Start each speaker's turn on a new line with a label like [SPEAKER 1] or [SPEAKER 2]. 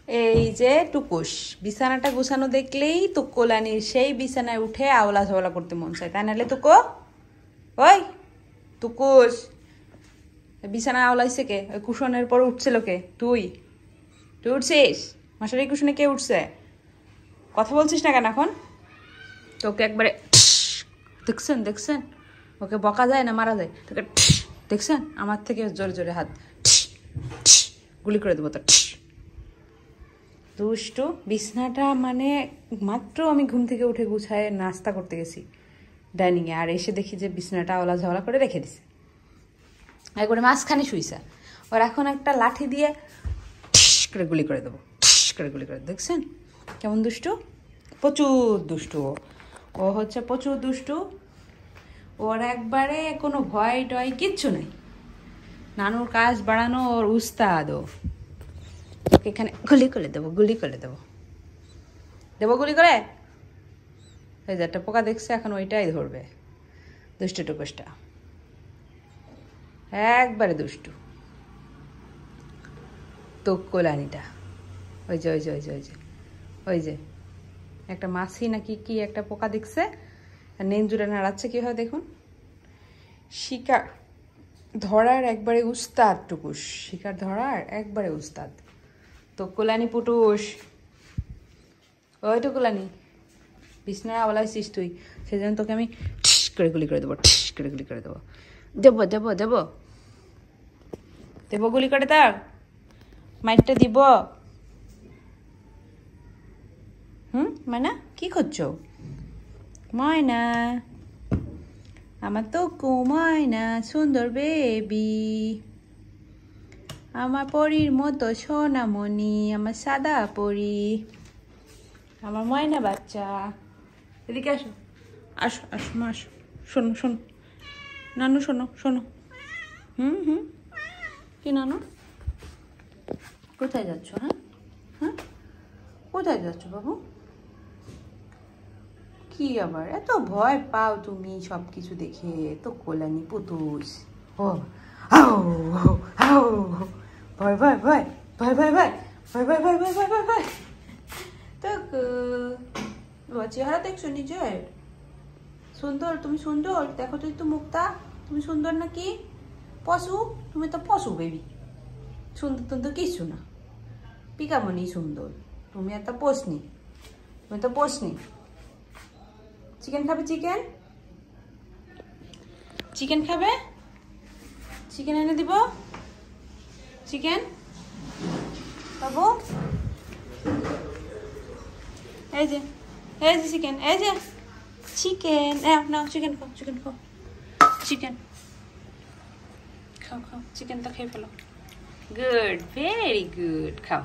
[SPEAKER 1] এই যে টুকুস বিছানাটা গুছানো দেখলেই তো কোলানির সেই বিছানায় উঠে আওলা ঝওলা করতে মন চায়, তাই নাহলে তুকো ওই টুকুস বিছানা আওলাইছে কে? ওই কুশনের পর উঠছিল কে? তুই উঠছিস? মশারি কুশনে কে উঠছে? কথা বলছিস না কেন এখন? তোকে একবারে দেখছেন ওকে বকা যায় না মারা যায়, তোকে দেখছেন আমার থেকে জোরে জোরে হাত গুলি করে দেবো তো। দুষ্টু বিছনাটা মানে মাত্র আমি ঘুম থেকে উঠে গুছায় নাস্তা করতে গেছি ডাইনিংয়ে, আর এসে দেখি যে বিছনাটা আওলা ঝওলা করে রেখে দিছে, একবারে মাঝখানে শুইছে। ওর এখন একটা লাঠি দিয়ে করে গুলি করে দেবো, গুলি করে। দেখছেন কেমন দুষ্টু? প্রচুর দুষ্টু ও হচ্ছে প্রচুর দুষ্টু। ওর একবারে কোনো ভয় টয় কিচ্ছু নেই, নানুর কাজ বাড়ানো ওর উস্তাদ। ওকে এখানে গুলি করে দেবো গুলি করে দেবো গুলি করে। ওই যে একটা পোকা দেখছে, এখন ওইটাই ধরবে। দুষ্টু টুকুসটা একবারে দুষ্টু। তো কোলানিটা ওই যে ওই যে ওই যে ওই যে ওই যে একটা মাছি নাকি কি একটা পোকা দেখছে, নেন জুড়ে নাড়াচ্ছে কীভাবে দেখুন। শিকার ধরার একবারে উস্তাদ টুকুস, শিকার ধরার একবারে উস্তাদ। তো কোলানি পুটুস, ওই তো কোলানি বিছনায় আওলাইছিস তুই, সেই জন্য তোকে আমি ঠিস করে গুলি করে দেবো, ঠিস করে গুলি করে দেবো। দেবো দেবো দেবো দেবো গুলি করে, তার মাইকটা দিব। মানা কি করছো? ময়না আমার তো ময়না সুন্দর বেবি, আমার পরীর মতো সোনামণি, আমার সাদা পরী, আমার ময়না বাচ্চা। এদিকে আসো আসো আসো মা আসো, শোনো শোনো নানু শোনো শোনো। কি নানু? কোথায় যাচ্ছ? হ্যাঁ কোথায় যাচ্ছ বাবু? কি আবার এত ভয় পাও তুমি সব কিছু দেখে? তো কোলানি পুতুস। ও ভয় ভয় ভয় ভয় ভয় ভয় ভয় ভয় ভয় ভয় ভয় ভয় ভয়। তো চেহারা দেখছো নিজের? সুন্দর, তুমি সুন্দর, দেখো তো একটু মুখটা, তুমি সুন্দর নাকি? পশু? তুমি তো পশু বেবি, সুন্দর তো কিছু না, পিকামনি সুন্দর, তুমি একটা পোষনি, তুমি তো পোষনি। চিকেন খাবে? চিকেন চিকেন খাবে? চিকেন এনে দিব, চিকেন খাবো। এই যে চিকেন, এই যে চিকেন, নাও চিকেন খাও, চিকেন খাও, চিকেন খাও খাও, চিকেনটা খেয়ে ফেলো। গুড, ভেরি গুড, খাও।